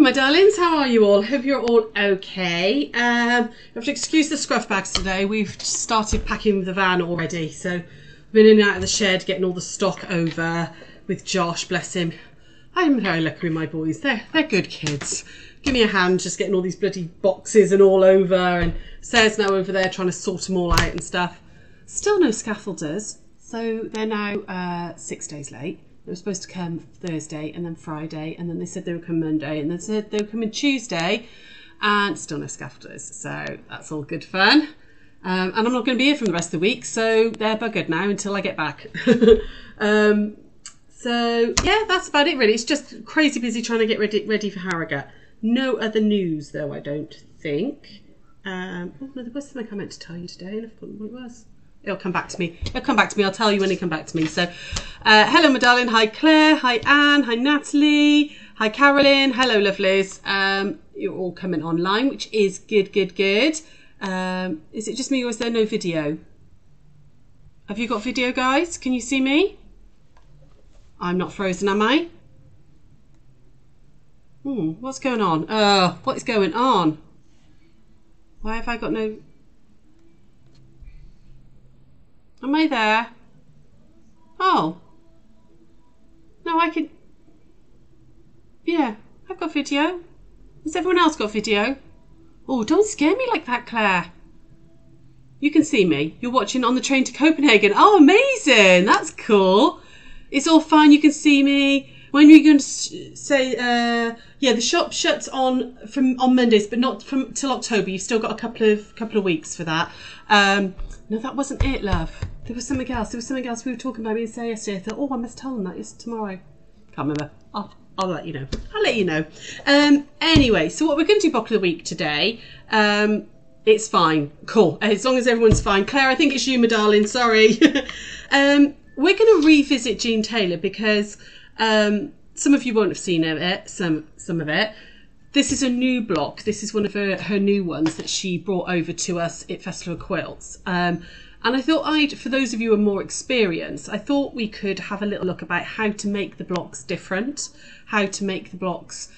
my darlings, how are you all? Hope you're all okay. You have to excuse the scruff bags today. We've started packing the van already, so I've been in and out of the shed getting all the stock over with Josh, bless him. I'm very lucky with my boys. They're good kids. Give me a hand just getting all these bloody boxes and all over, and Sarah's now over there trying to sort them all out and stuff. Still no scaffolders, so they're now 6 days late. They were supposed to come Thursday and then Friday, and then they said they would come Monday, and then said they would come in Tuesday, and still no scaffolders. So that's all good fun. And I'm not going to be here for the rest of the week, so they're buggered now until I get back. So yeah, that's about it really. It's just crazy busy trying to get ready for Harrogate. No other news though, I don't think. Oh no, there was something I meant to tell you today, and I've forgotten what it was. It'll come back to me. It'll come back to me. I'll tell you when it come back to me. So, hello, my darling. Hi, Claire. Hi, Anne. Hi, Natalie. Hi, Carolyn. Hello, lovelies. You're all coming online, which is good, good, good. Is it just me or is there no video? Have you got video, guys? Can you see me? I'm not frozen, am I? What's going on? What is going on? Why have I got no... Am I there? Oh. No, I can... Yeah, I've got video. Has everyone else got video? Oh, don't scare me like that, Claire. You can see me. You're watching on the train to Copenhagen. Oh, amazing. That's cool. It's all fine. You can see me. When are you going to say... yeah, the shop shuts on Mondays, but not till October. You've still got a couple of weeks for that. No, that wasn't it, love. There was something else. There was something else we were talking about yesterday. I thought, oh, I must tell them that. It's tomorrow. Can't remember. I'll let you know. I'll let you know. Anyway, so what we're going to do Bottle of the Week today. It's fine. Cool. As long as everyone's fine. Claire, I think it's you, my darling. Sorry. We're going to revisit June Tailor because some of you won't have seen it. Some of it. This is a new block. This is one of her new ones that she brought over to us at Festival of Quilts. And I thought for those of you who are more experienced, I thought we could have a little look about how to make the blocks different, how to make the blocks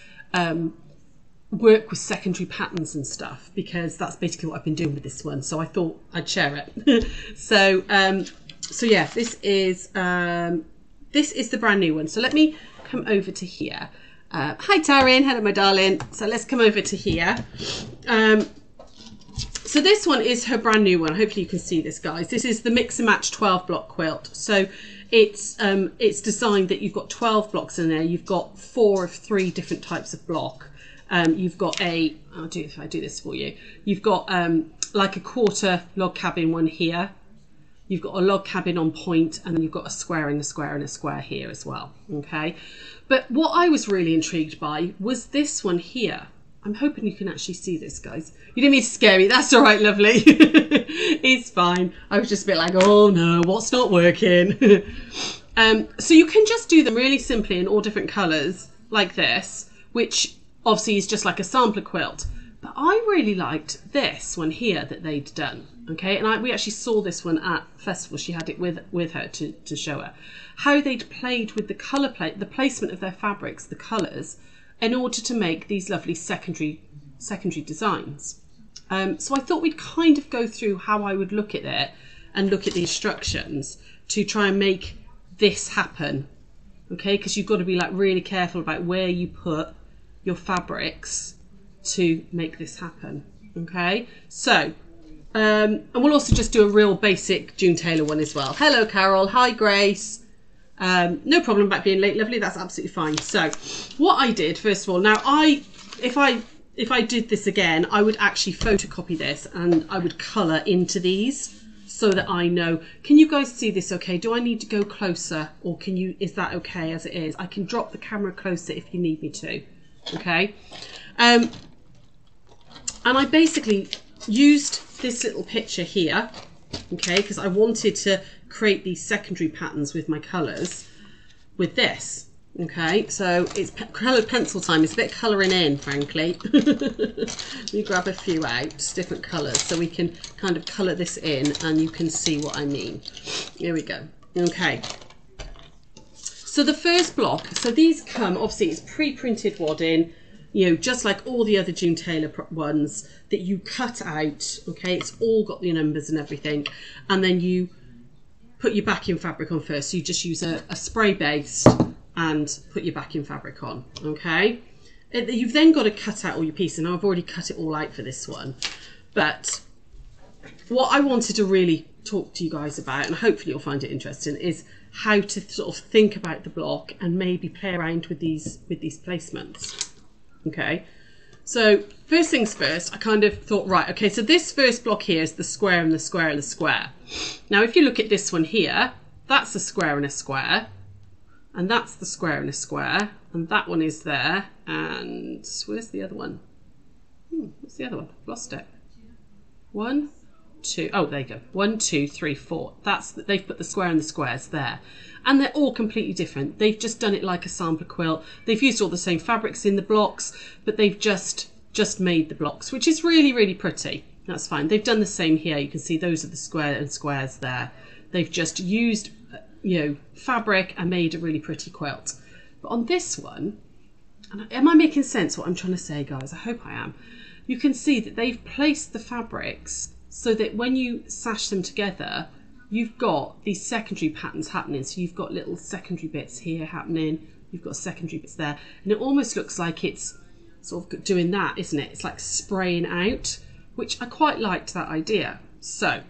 work with secondary patterns and stuff, because that's basically what I've been doing with this one. So I thought I'd share it. So yeah, this is the brand new one. So let me come over to here. Hi Taryn, hello my darling. So let's come over to here. So this one is her brand new one. Hopefully you can see this, guys. This is the Mix and Match 12 block quilt. So it's designed that you've got 12 blocks in there. You've got 4 of 3 different types of block. You've got I'll do if I do this for you. You've got like a quarter log cabin one here. You've got a log cabin on point, and then you've got a square and a square and a square here as well. Okay. But what I was really intrigued by was this one here. I'm hoping you can actually see this, guys. You didn't mean to scare me. That's all right, lovely. It's fine. I was just a bit like, oh no, what's not working? So you can just do them really simply in all different colours like this, which obviously is just like a sampler quilt. But I really liked this one here that they'd done. Okay, and we actually saw this one at festival. She had it with her to show her how they'd played with the colour plate, the placement of their fabrics, the colours, in order to make these lovely secondary designs. So I thought we'd kind of go through how I would look at it and look at the instructions to try and make this happen. Okay, because you've got to be like really careful about where you put your fabrics to make this happen. Okay, so and we'll also just do a real basic June Tailor one as well. Hello Carol, hi Grace. No problem about being late, lovely. That's absolutely fine. So what I did first of all, now if I did this again, I would actually photocopy this and I would colour into these so that I know. Can you guys see this okay? Do I need to go closer, or is that okay as it is? I can drop the camera closer if you need me to. Okay. And I basically used this little picture here, okay, because I wanted to create these secondary patterns with my colours with this. Okay, so it's coloured pencil time. It's a bit colouring in, frankly. Let me grab a few out, different colours, so we can kind of colour this in and you can see what I mean. Here we go. Okay, so the first block, so these come, obviously it's pre-printed wadding. you know, just like all the other June Tailor ones that you cut out, okay? It's all got the numbers and everything. And then you put your backing fabric on first. So you just use a spray based and put your backing fabric on, okay? You've then got to cut out all your pieces. Now I've already cut it all out for this one. But what I wanted to really talk to you guys about, and hopefully you'll find it interesting, is how to sort of think about the block and maybe play around with these placements. Okay, so first things first, I kind of thought, right, okay, so this first block here is the square and the square and the square. Now if you look at this one here, that's a square and a square, and that's the square and a square, and that one is there, and where's the other one? What's the other one? I've lost it. 1, 2, oh, there you go. 1, 2, 3, 4. They've put the square and the squares there. And they're all completely different. They've just done it like a sampler quilt. They've used all the same fabrics in the blocks, but they've just made the blocks, which is really, really pretty. That's fine. They've done the same here. You can see those are the square and squares there. They've just used, you know, fabric and made a really pretty quilt. But on this one, and am I making sense what I'm trying to say, guys? I hope I am. You can see that they've placed the fabrics so that when you sash them together, you've got these secondary patterns happening. So you've got little secondary bits here happening, you've got secondary bits there, and it almost looks like it's sort of doing that, isn't it? It's like spraying out, which I quite liked that idea. So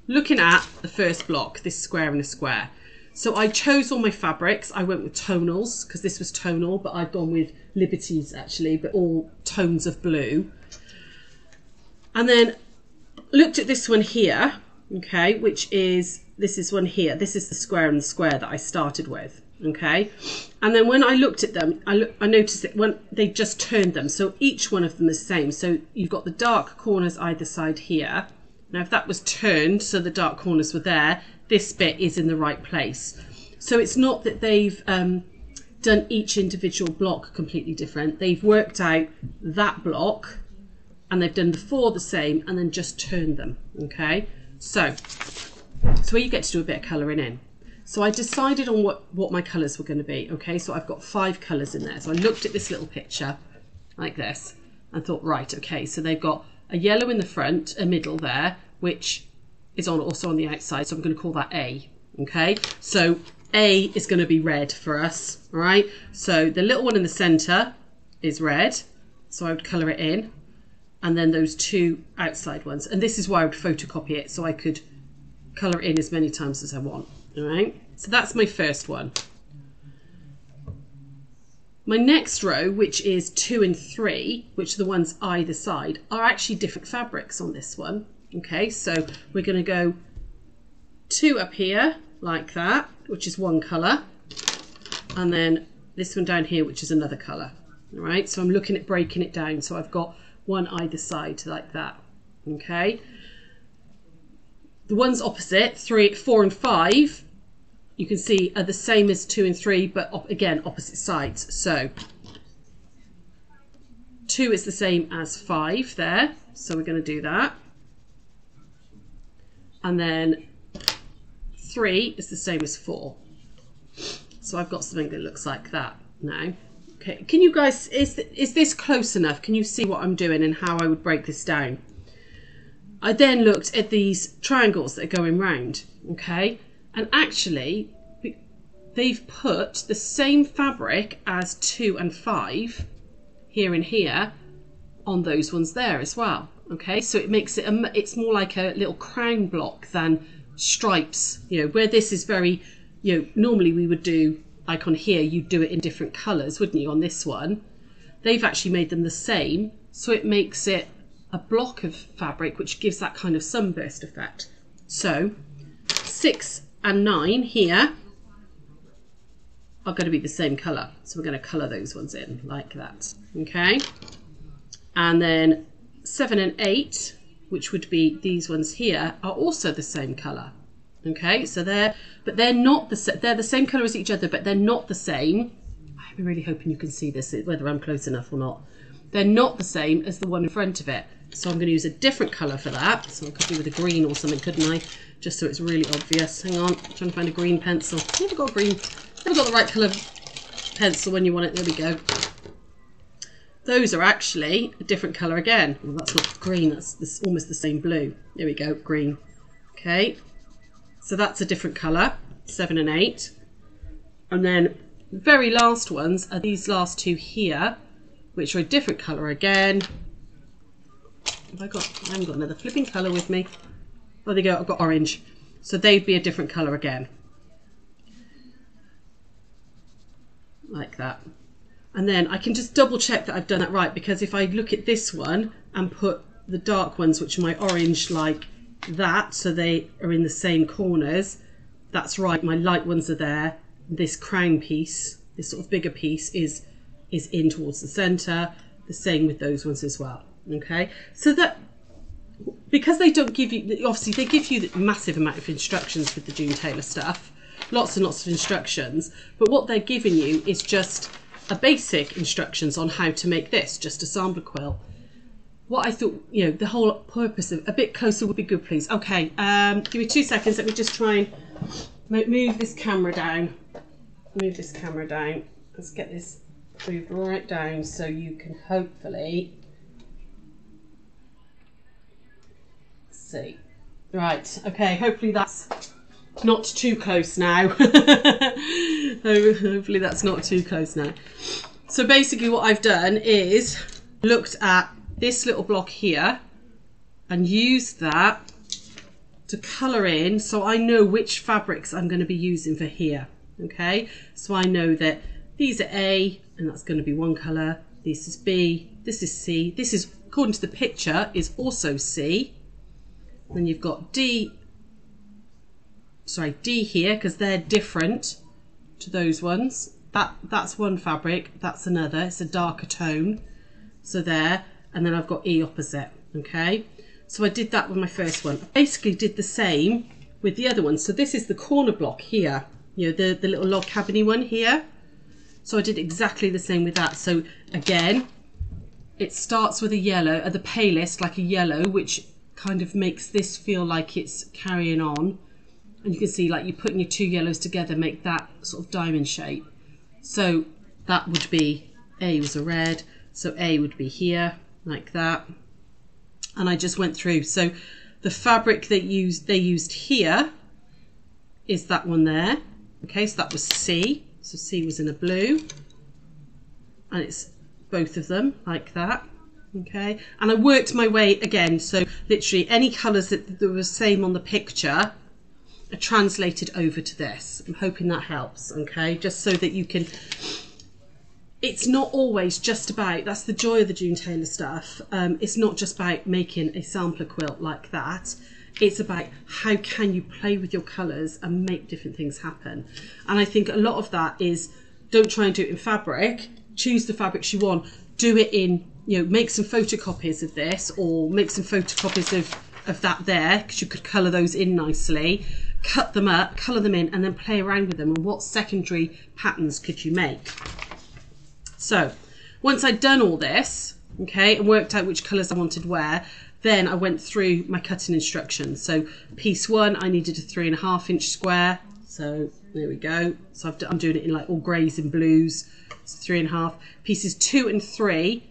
looking at the first block, this square and a square. So I chose all my fabrics. I went with tonals because this was tonal, but I've gone with Liberties actually, but all tones of blue. And then looked at this one here, okay, which is, this is one here. This is the square and the square that I started with, okay. And then when I looked at them, I noticed that when they just turned them, so each one of them is the same. So you've got the dark corners either side here. Now if that was turned, so the dark corners were there, this bit is in the right place. So it's not that they've done each individual block completely different. They've worked out that block and they've done the 4 the same and then just turned them, okay? So where you get to do a bit of colouring in. So I decided on what my colours were going to be, okay? So I've got 5 colours in there. So I looked at this little picture like this and thought, right, okay, so they've got a yellow in the front, a middle there, which is also on the outside, so I'm going to call that A, okay? So A is going to be red for us, all right? So the little one in the centre is red, so I would colour it in, and then those 2 outside ones. And this is why I would photocopy it, so I could colour it in as many times as I want, all right? So that's my first one. My next row, which is 2 and 3, which are the ones either side, are actually different fabrics on this one. Okay, so we're going to go 2 up here like that, which is one colour, and then this one down here, which is another colour. All right, so I'm looking at breaking it down, so I've got one either side like that. Okay, the ones opposite, 3, 4 and 5, you can see are the same as 2 and 3, but again opposite sides. So 2 is the same as 5 there, so we're going to do that. And then 3 is the same as 4. So I've got something that looks like that now. Okay, can you guys, is this close enough? Can you see what I'm doing and how I would break this down? I then looked at these triangles that are going round, okay? And actually, they've put the same fabric as 2 and 5 here and here on those ones there as well. Okay, so it makes it, it's more like a little crown block than stripes, you know, where this is very, you know, normally we would do, like on here, you'd do it in different colours, wouldn't you, on this one? They've actually made them the same, so it makes it a block of fabric, which gives that kind of sunburst effect. So 6 and 9 here are going to be the same colour, so we're going to colour those ones in like that, okay? And then 7 and 8, which would be these ones here, are also the same colour. Okay, so they're not they're the same colour as each other, but they're not the same. I'm really hoping you can see this, whether I'm close enough or not. They're not the same as the one in front of it. So I'm going to use a different colour for that. So I could do with a green or something, couldn't I? Just so it's really obvious. Hang on, I'm trying to find a green pencil. Never got green. Never got the right colour pencil when you want it. There we go. those are actually a different colour again. Well, that's not green, that's almost the same blue. There we go, green. Okay, so that's a different colour, 7 and 8. And then the very last ones are these last two here, which are a different colour again. I haven't got another flipping colour with me. Oh, there you go, I've got orange. So they'd be a different colour again. Like that. And then I can just double check that I've done that right, because if I look at this one and put the dark ones, which are my orange, like that, so they are in the same corners, that's right, my light ones are there. This crown piece, this sort of bigger piece is in towards the centre. The same with those ones as well. Okay, so that, because they don't give you, obviously they give you the massive amount of instructions with the June Tailor stuff, lots and lots of instructions, but what they're giving you is just a basic instructions on how to make this, just a sampler quilt. What I thought, you know, the whole purpose of a bit closer would be good, please. Okay, give me 2 seconds. Let me just try and move this camera down. Move this camera down. Let's get this moved right down so you can hopefully see. Right, okay, hopefully that's not too close now. Hopefully that's not too close now. So basically what I've done is looked at this little block here and used that to colour in, so I know which fabrics I'm going to be using for here. Okay, so I know that these are A, and that's going to be one colour. This is B, this is C, this is, according to the picture, is also C. Then you've got D here, because they're different to those ones. That's one fabric, that's another, it's a darker tone. So there, and then I've got E opposite, okay? So I did that with my first one. I basically did the same with the other one. So this is the corner block here, you know, the little log cabiny one here. So I did exactly the same with that. So again, it starts with a yellow, at the palest, like a yellow, which kind of makes this feel like it's carrying on. And you can see, like, you're putting your two yellows together, make that sort of diamond shape. So that would be, A was a red, so A would be here, like that. And I just went through. So the fabric they used here is that one there. Okay, so that was C. So C was in a blue. And it's both of them, like that. Okay, and I worked my way again. So literally any colours that were the same on the picture are translated over to this. I'm hoping that helps, okay? Just so that you can, it's not always just about, that's the joy of the June Tailor stuff. It's not just about making a sampler quilt like that. It's about how can you play with your colours and make different things happen. And I think a lot of that is, don't try and do it in fabric, choose the fabrics you want, do it in, you know, make some photocopies of this, or make some photocopies of that there, because you could colour those in nicely. Cut them up, colour them in, and then play around with them, and what secondary patterns could you make. So once I'd done all this, okay, and worked out which colours I wanted where, then I went through my cutting instructions. So piece 1, I needed a 3.5 inch square, so there we go. So I'm doing it in like all greys and blues, so 3.5. Pieces 2 and 3,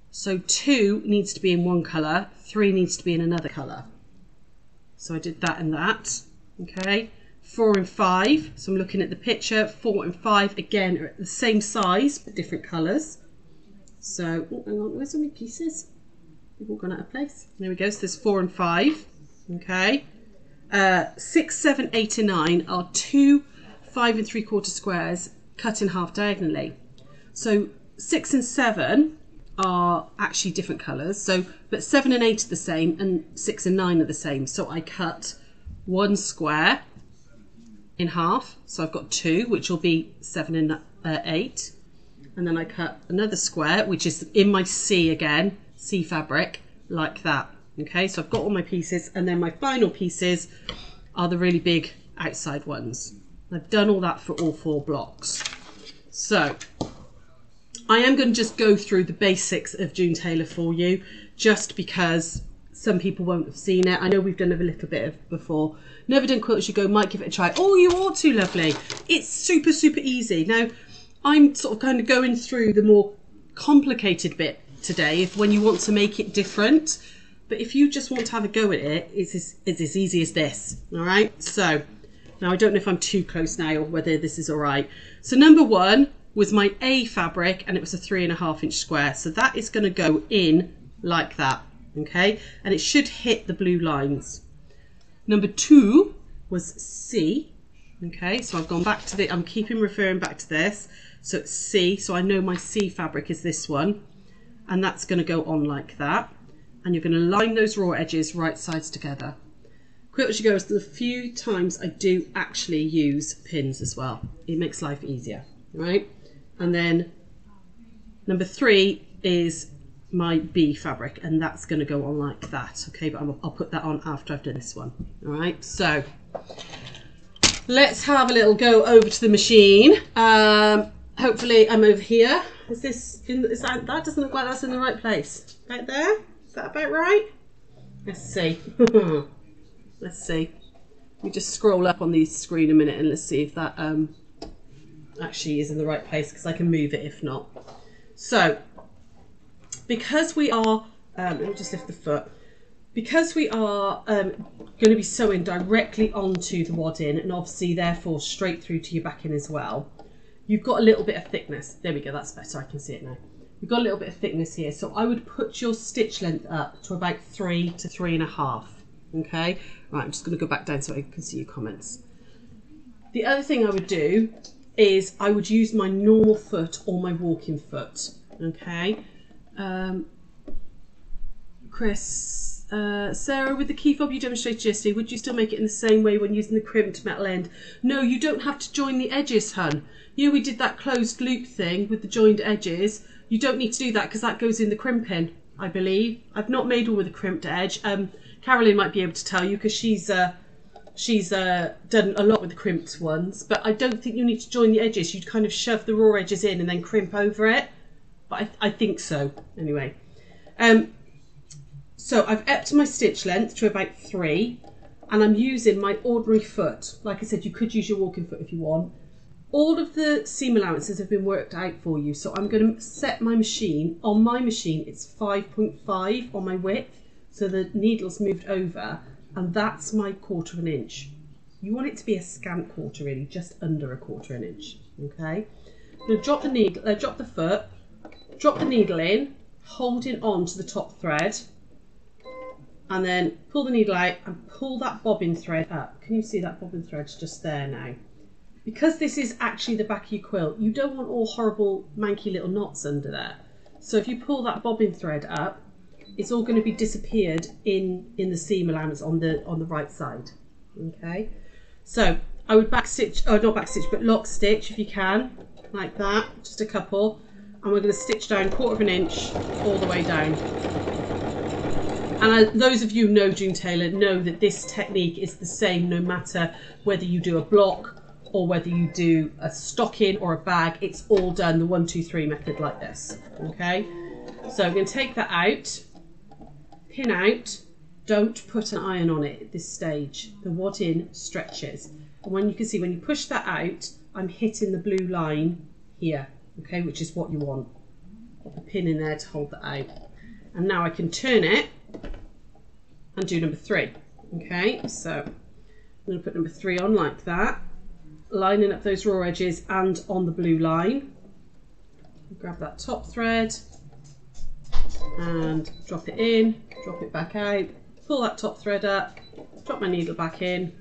so 2 needs to be in one colour, 3 needs to be in another colour. So I did that and that. Okay, 4 and 5, so I'm looking at the picture, 4 and 5 again are at the same size but different colours. So, oh, hang on, where's all my pieces? They've all gone out of place. There we go, so there's 4 and 5. Okay, 6, 7, 8 and 9 are 2 5 3/4 squares cut in half diagonally. So 6 and 7 are actually different colours, so but 7 and 8 are the same and 6 and 9 are the same. So I cut one square in half, so I've got 2, which will be 7 and 8, and then I cut another square, which is in my C again, C fabric, like that. Okay, so I've got all my pieces, and then my final pieces are the really big outside ones. I've done all that for all 4 blocks. So I am going to just go through the basics of June Tailor for you, just because some people won't have seen it. I know we've done a little bit of before. Never done quilt as you go, might give it a try. Oh, you ought to, lovely. It's super, super easy. Now, I'm sort of kind of going through the more complicated bit today if when you want to make it different. But if you just want to have a go at it, it's as easy as this. All right. So now I don't know if I'm too close now or whether this is all right. So number 1 was my A fabric, and it was a 3.5 inch square. So that is going to go in like that. Okay. And it should hit the blue lines. Number 2 was C. Okay. So I've gone back to I'm keeping referring back to this. So it's C. So I know my C fabric is this one. And that's going to go on like that. And you're going to line those raw edges right sides together. Quilt as you go is the few times I do actually use pins as well. It makes life easier, right? And then number 3 is my B fabric, and that's going to go on like that, okay? But I'll put that on after I've done this one, all right? So let's have a little go over to the machine. Hopefully I'm over here. Is that doesn't look like that's in the right place. Right there? Is that about right? Let's see. Let's see. Let me just scroll up on the screen a minute and let's see if that actually is in the right place, because I can move it if not. So, because we are, let me just lift the foot. Because we are going to be sewing directly onto the wadding and obviously therefore straight through to your backing as well, you've got a little bit of thickness. There we go, that's better, I can see it now. You've got a little bit of thickness here, so I would put your stitch length up to about 3 to 3.5. Okay, right, I'm just going to go back down so I can see your comments. The other thing I would do is I would use my normal foot or my walking foot. Okay, Chris, Sarah, with the key fob you demonstrated yesterday, would you still make it in the same way when using the crimped metal end? No, you don't have to join the edges, hun. We did that closed loop thing with the joined edges. You don't need to do that because that goes in the crimping, I believe. I've not made one with a crimped edge. Carolyn might be able to tell you because she's done a lot with the crimped ones. But I don't think you need to join the edges. You'd kind of shove the raw edges in and then crimp over it. But I think so, anyway. So I've upped my stitch length to about 3. And I'm using my ordinary foot. Like I said, you could use your walking foot if you want. All of the seam allowances have been worked out for you. So I'm going to set my machine. On my machine, it's 5.5 on my width. So the needle's moved over. And that's my 1/4 inch. You want it to be a scant quarter, really, just under a 1/4 inch. Okay. I'm going to drop the needle, drop the foot, drop the needle in, holding on to the top thread. And then pull the needle out and pull that bobbin thread up. Can you see that bobbin thread's just there now? Because this is actually the back of your quilt, you don't want all horrible manky little knots under there. So if you pull that bobbin thread up, it's all going to be disappeared in the seam allowance on the right side. Okay, so I would back stitch, or not back stitch, but lock stitch if you can, like that, just a couple, and we're going to stitch down 1/4 inch all the way down. And those of you who know June Tailor know that this technique is the same no matter whether you do a block or whether you do a stocking or a bag. It's all done the 1, 2, 3 method like this. Okay, so I'm going to take that out, pin out. Don't put an iron on it at this stage. The wadding stretches, and when you can see, when you push that out, I'm hitting the blue line here, okay, which is what you want. Put the pin in there to hold that out, and now I can turn it and do number 3. Okay, so I'm going to put number 3 on like that, lining up those raw edges and on the blue line. Grab that top thread and drop it in, drop it back out, pull that top thread up, drop my needle back in.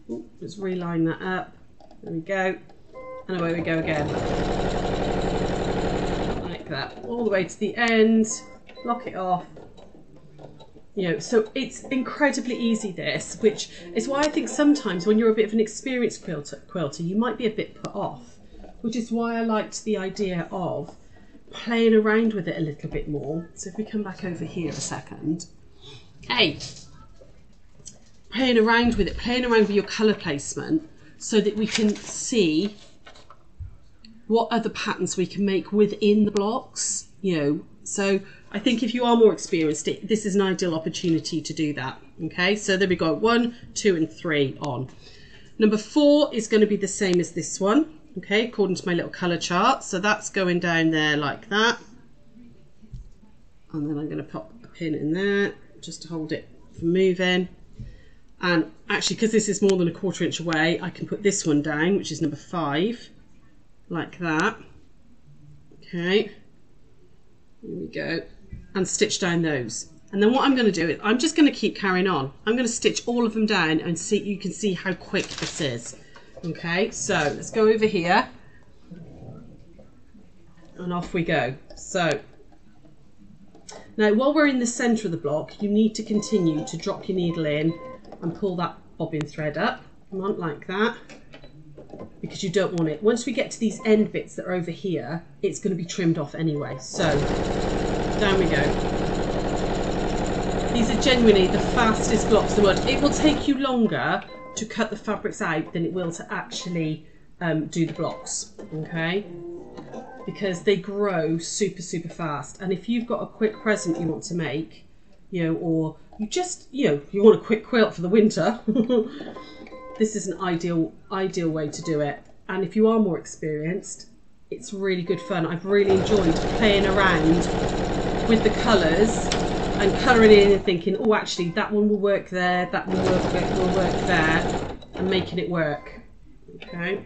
Ooh, just reline that up. There we go, and away we go again, like that, all the way to the end. Lock it off. So it's incredibly easy, this, which is why I think sometimes when you're a bit of an experienced quilter, you might be a bit put off, which is why I liked the idea of playing around with it a little bit more. So if we come back over here a second, hey, playing around with it, playing around with your colour placement so that we can see what other patterns we can make within the blocks, So I think if you are more experienced, this is an ideal opportunity to do that. Okay, so there we go, 1, 2 and 3 on. Number 4 is going to be the same as this one. okay, according to my little colour chart. So that's going down there like that. And then I'm going to pop a pin in there just to hold it from moving. And actually, because this is more than a 1/4 inch away, I can put this one down, which is number 5, like that. Okay, here we go, and stitch down those. And then what I'm going to do is I'm just going to keep carrying on. I'm going to stitch all of them down and see, you can see how quick this is. Okay, so let's go over here and off we go. So now while we're in the center of the block, you need to continue to drop your needle in and pull that bobbin thread up. Come on, like that, because you don't want it. Once we get to these end bits that are over here, it's going to be trimmed off anyway. So down we go. These are genuinely the fastest blocks in the world. It will take you longer to cut the fabrics out than it will to actually do the blocks, okay? Because they grow super, super fast. And if you've got a quick present you want to make, you know, or you just, you want a quick quilt for the winter, this is an ideal way to do it. And if you are more experienced, it's really good fun. I've really enjoyed playing around with the colours and colouring in and thinking, oh, actually that one will work there, that one will work there, and making it work. Okay.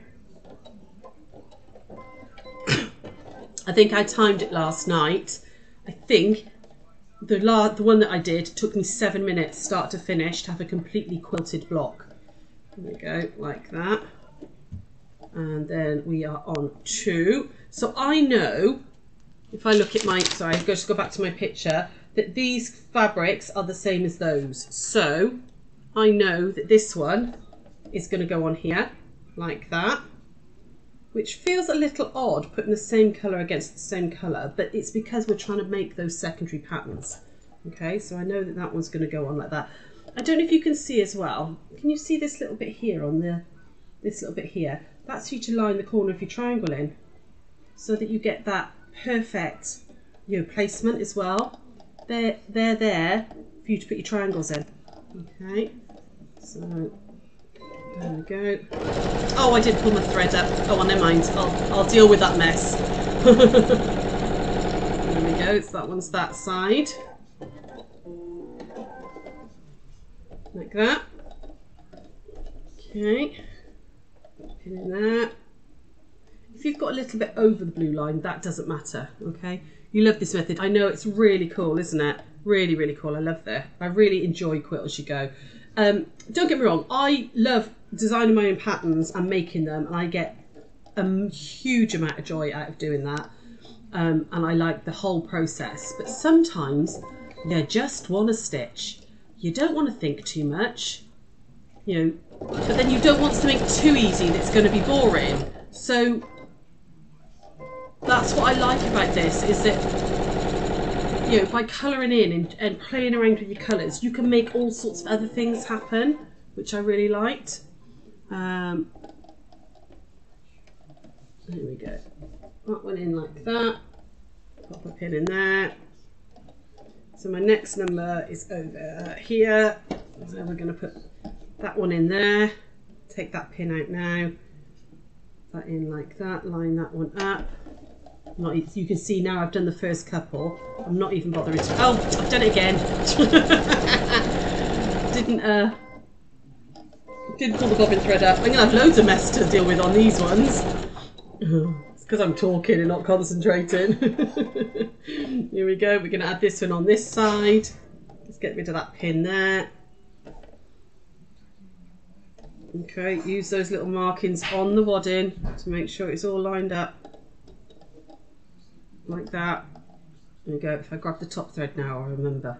I think I timed it last night. I think the one that I did took me 7 minutes start to finish to have a completely quilted block. There we go, like that. And then we are on 2. So I know, if I look at my, sorry, just go back to my picture, that these fabrics are the same as those. So I know that this one is going to go on here, like that, which feels a little odd putting the same colour against the same colour, but it's because we're trying to make those secondary patterns. Okay, so I know that that one's going to go on like that. I don't know if you can see as well. Can you see this little bit here on this little bit here? That's for you to line the corner of your triangle in, so that you get that perfect, placement as well. They're there for you to put your triangles in. Okay, so there we go. Oh, I did pull my thread up. Oh, well, never mind. I'll deal with that mess. There we go. So that one's that side. Like that. Okay. Pin in there. If you've got a little bit over the blue line, that doesn't matter. Okay. You love this method. I know it's really cool, isn't it? Really, really cool. I love this. I really enjoy Quilt As You Go. Don't get me wrong. I love designing my own patterns and making them, and I get a huge amount of joy out of doing that. And I like the whole process. But sometimes you just want to stitch. You don't want to think too much, but then you don't want something too easy that's going to be boring. So that's what I like about this, is that by colouring in and playing around with your colours, you can make all sorts of other things happen, which I really liked. There we go. That one in like that. Pop a pin in there. So my next number is over here. So we're going to put that one in there. Take that pin out now. That in like that. Line that one up. You can see now I've done the first couple. I'm not even bothering to. Oh, I've done it again. Didn't pull the bobbin thread up. I'm going to have loads of mess to deal with on these ones. It's because I'm talking and not concentrating. Here we go. We're going to add this one on this side. Let's get rid of that pin there. Okay, use those little markings on the wadding to make sure it's all lined up. Like that. There we go. If I grab the top thread now, I'll remember.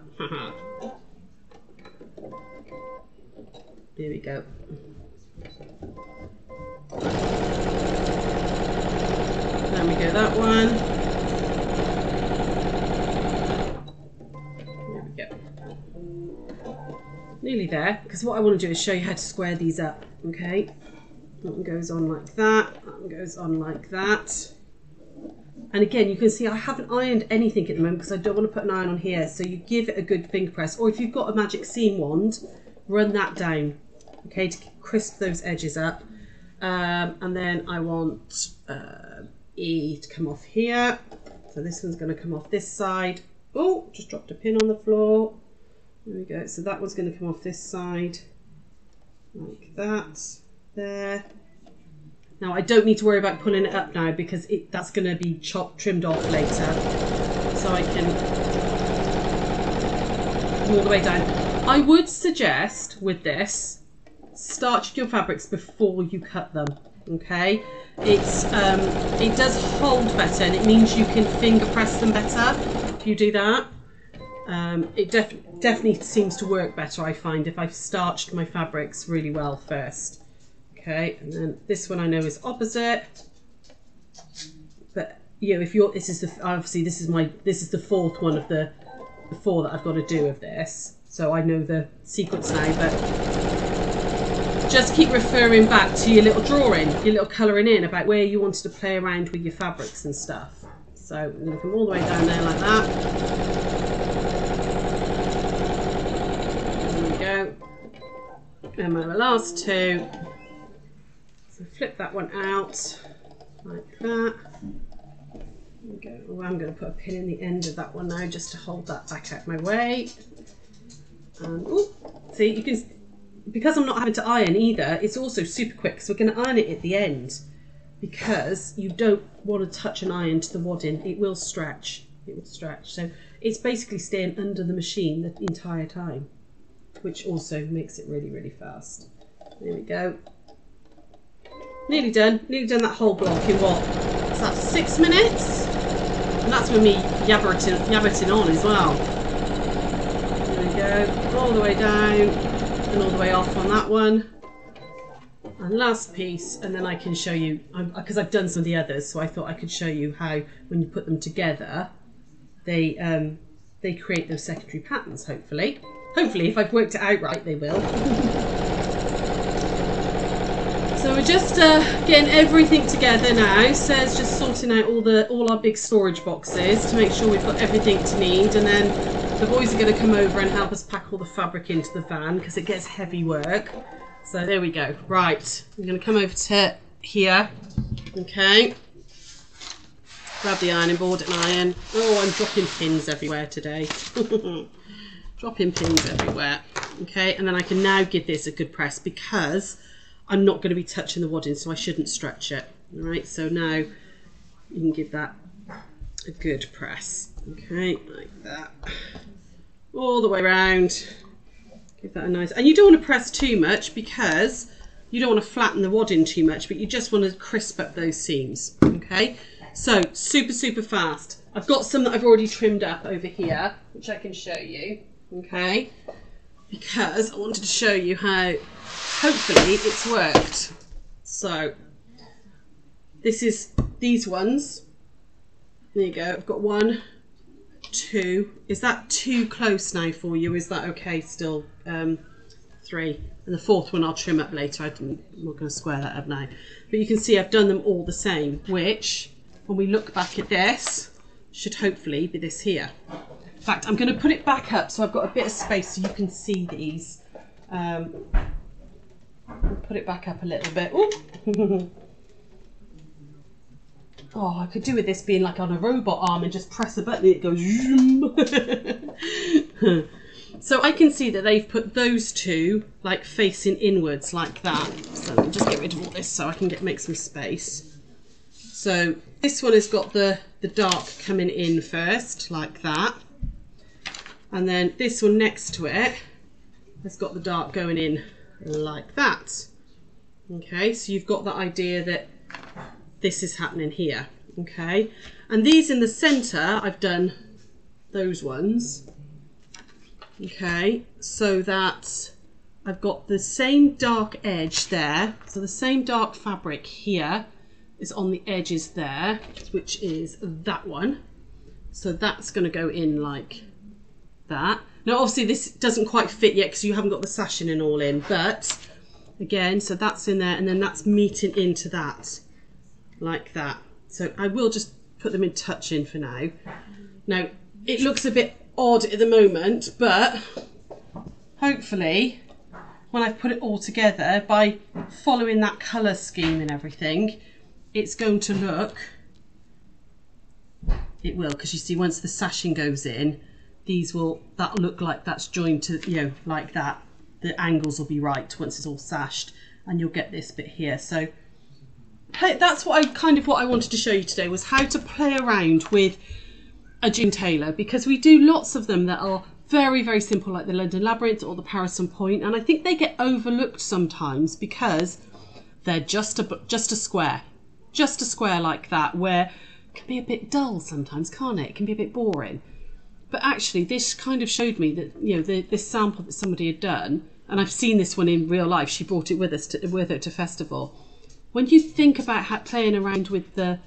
Here we go. There we go, that one. There we go. Nearly there, because what I want to do is show you how to square these up, okay? That one goes on like that, that one goes on like that. And again, you can see I haven't ironed anything at the moment because I don't want to put an iron on here. So you give it a good finger press, or if you've got a magic seam wand, run that down, okay, to crisp those edges up. And then I want E to come off here. So this one's going to come off this side. Oh, just dropped a pin on the floor. There we go. So that one's going to come off this side, like that, there. Now I don't need to worry about pulling it up now because that's going to be trimmed off later. So I can come all the way down. I would suggest with this, starch your fabrics before you cut them. Okay, it does hold better, and it means you can finger press them better if you do that. It definitely seems to work better, I find, if I've starched my fabrics really well first. Okay, and then this one I know is opposite, but you know, if you're, this is the fourth one of the 4 that I've got to do of this, so I know the sequence now. But just keep referring back to your little drawing, your little colouring in about where you wanted to play around with your fabrics and stuff. So I'm going to come all the way down there like that. There we go. And my last 2. So flip that one out like that. There we go. Oh, I'm going to put a pin in the end of that one now just to hold that back out my way. And ooh, see, you can. Because I'm not having to iron either, it's also super quick, so we're going to iron it at the end because you don't want to touch an iron to the wadding. It will stretch. It will stretch. So it's basically staying under the machine the entire time, which also makes it really, really fast. There we go. Nearly done. Nearly done that whole block in what? Is that 6 minutes? And that's with me yabberting on as well. There we go. All the way down. And all the way off on that one, and last piece, and then I can show you, because I've done some of the others, so I thought I could show you how when you put them together they create those secondary patterns. Hopefully if I've worked it out right, they will. So we're just getting everything together now. Sarah's just sorting out all our big storage boxes to make sure we've got everything to need, and then the boys are going to come over and help us pack all the fabric into the van because it gets heavy work. So there we go. Right, I'm going to come over to here. Okay. Grab the ironing board and iron. Oh, I'm dropping pins everywhere today. Dropping pins everywhere. Okay, and then I can now give this a good press because I'm not going to be touching the wadding, so I shouldn't stretch it. All right, so now you can give that a good press. Okay, like that. All the way around. Give that a nice, and you don't want to press too much because you don't want to flatten the wadding too much, but you just want to crisp up those seams. Okay, so super fast. I've got some that I've already trimmed up over here, which I can show you. Okay, because I wanted to show you how hopefully it's worked. So this is these ones. There you go. I've got 1, 2. Is that too close now for you? Is that okay still? 3. And the 4th one I'll trim up later. I'm not going to square that up now. But you can see I've done them all the same, which when we look back at this should hopefully be this here. In fact, I'm going to put it back up so I've got a bit of space so you can see these. I'll put it back up a little bit. Ooh. Oh, I could do with this being like on a robot arm and just press a button and it goes zoom. So I can see that they've put those 2 like facing inwards like that. So I'll just get rid of all this so I can make some space. So this one has got the dark coming in first like that. And then this one next to it has got the dark going in like that. Okay, so you've got the idea that this is happening here. Okay, and these in the center I've done those ones. Okay, so that I've got the same dark edge there, so the same dark fabric here is on the edges there, which is that one. So that's going to go in like that. Now obviously this doesn't quite fit yet because you haven't got the sashing and all in, but again, so that's in there and then that's meeting into that like that. So I will just put them in touch in for now. Now it looks a bit odd at the moment, but hopefully when I've put it all together, by following that colour scheme and everything, it's going to look, it will, because you see once the sashing goes in, that'll look like that's joined to, you know, like that. The angles will be right once it's all sashed, and you'll get this bit here. So that's what I wanted to show you today, was how to play around with a June Tailor, because we do lots of them that are very, very simple, like the London Labyrinth or the Paris on Point, and I think they get overlooked sometimes because they're just a square like that, where it can be a bit dull sometimes, can't it? It can be a bit boring. But actually, this kind of showed me that, you know, this sample that somebody had done, and I've seen this one in real life. She brought it with her to festival. When you think about playing around with the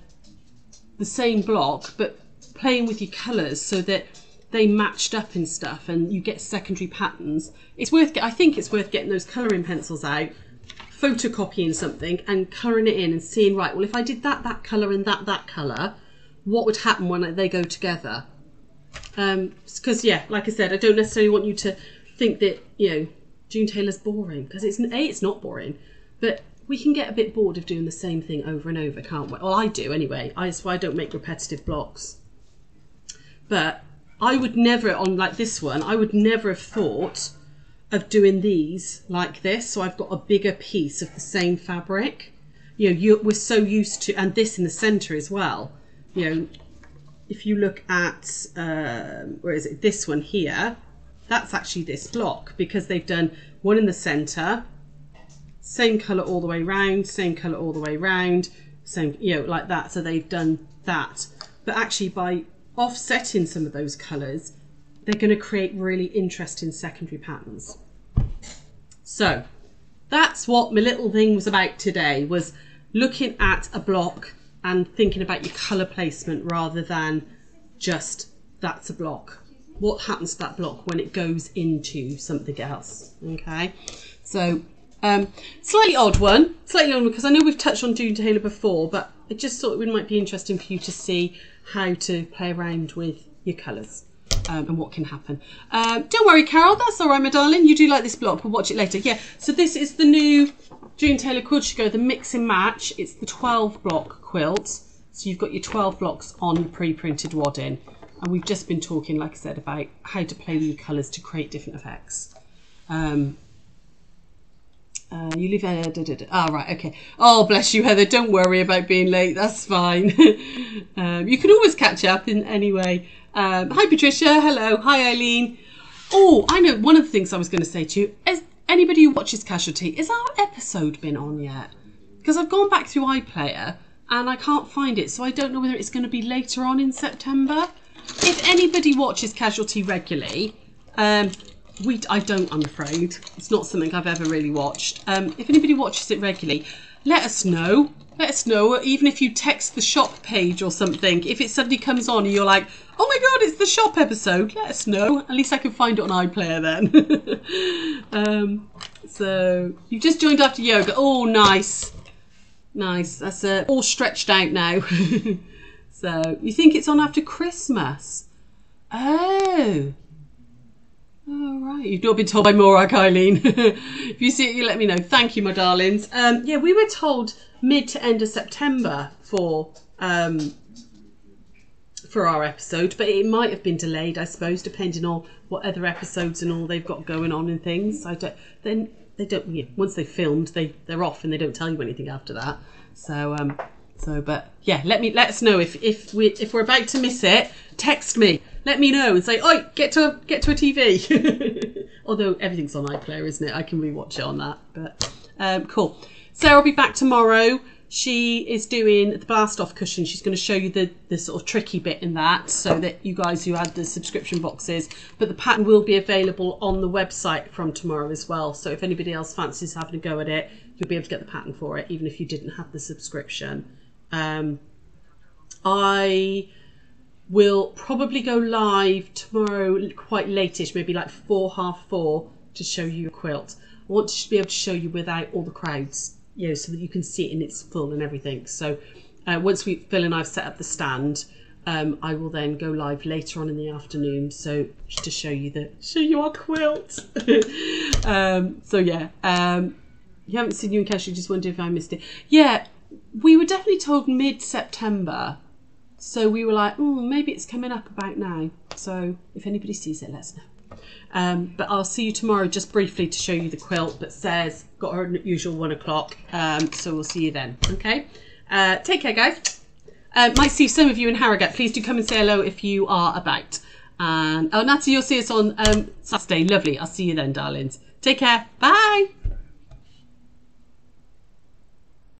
same block, but playing with your colours so that they matched up and stuff, and you get secondary patterns. I think it's worth getting those colouring pencils out, photocopying something and colouring it in and seeing, right, well, if I did that colour and that colour, what would happen when they go together? Because, yeah, like I said, I don't necessarily want you to think that, you know, June Tailor's boring, because it's not boring, but we can get a bit bored of doing the same thing over and over, can't we? Well, I do anyway. That's why I don't make repetitive blocks. But I would never, on like this one, I would never have thought of doing these like this. So I've got a bigger piece of the same fabric. You know, we're so used to, and this in the centre as well. You know, if you look at, where is it? This one here, that's actually this block, because they've done one in the centre, same colour all the way round, same colour all the way round, same, you know, like that. So they've done that. But actually, by offsetting some of those colours, they're going to create really interesting secondary patterns. So that's what my little thing was about today, was looking at a block and thinking about your colour placement rather than just that's a block. What happens to that block when it goes into something else? Okay, so slightly odd one because I know we've touched on June Tailor before, but I just thought it might be interesting for you to see how to play around with your colours and what can happen. Don't worry, Carol, that's all right, my darling. You do like this block. We'll watch it later. Yeah, so this is the new June Tailor QAYG, the mix and match. It's the 12 block quilt. So you've got your 12 blocks on your pre-printed wadding. And we've just been talking, like I said, about how to play with your colours to create different effects. You live right, okay. Oh, bless you, Heather. Don't worry about being late. That's fine. You can always catch up in any way. Hi, Patricia. Hello. Hi, Eileen. Oh, I know one of the things I was going to say to you is, anybody who watches Casualty, is our episode been on yet? Because I've gone back through iPlayer and I can't find it, so I don't know whether it's going to be later on in September. If anybody watches Casualty regularly, I don't, I'm afraid. It's not something I've ever really watched. If anybody watches it regularly, let us know. Let us know, even if you text the shop page or something. If it suddenly comes on and you're like, oh my God, it's the shop episode, let us know. At least I can find it on iPlayer then. So you've just joined after yoga. Oh, nice. Nice. That's all stretched out now. So you think it's on after Christmas? Oh. Oh, right. You've not been told by Morak, Eileen. If you see it, you let me know. Thank you, my darlings. Yeah, we were told mid to end of September for our episode, but it might have been delayed, I suppose, depending on what other episodes and all they've got going on and things. They don't. Yeah, once they've filmed, they're off and they don't tell you anything after that. But yeah, let us know if we're about to miss it. Text me. Let me know and say, oi, get to a TV. Although everything's on iPlayer, isn't it? I can rewatch it on that. But cool. Sarah will be back tomorrow. She is doing the blast off cushion. She's going to show you the sort of tricky bit in that, so that you guys who had the subscription boxes. But the pattern will be available on the website from tomorrow as well. So if anybody else fancies having a go at it, you'll be able to get the pattern for it, even if you didn't have the subscription. I will probably go live tomorrow quite latish, maybe like 4:30 to show you a quilt. I want to be able to show you without all the crowds, so that you can see it in its full and everything. So once Phil and I've set up the stand, I will then go live later on in the afternoon, so to show you our quilt. So yeah, you haven't seen you and Cash. You just wondered if I missed it. Yeah, we were definitely told mid-September, so we were like, oh, maybe it's coming up about now. So if anybody sees it, let us know. But I'll see you tomorrow just briefly to show you the quilt. But Sarah's got her usual 1 o'clock, so we'll see you then. Okay, take care, guys. Might see some of you in Harrogate. Please do come and say hello if you are about. And oh, Natty, you'll see us on Saturday. Lovely. I'll see you then, darlings. Take care. Bye.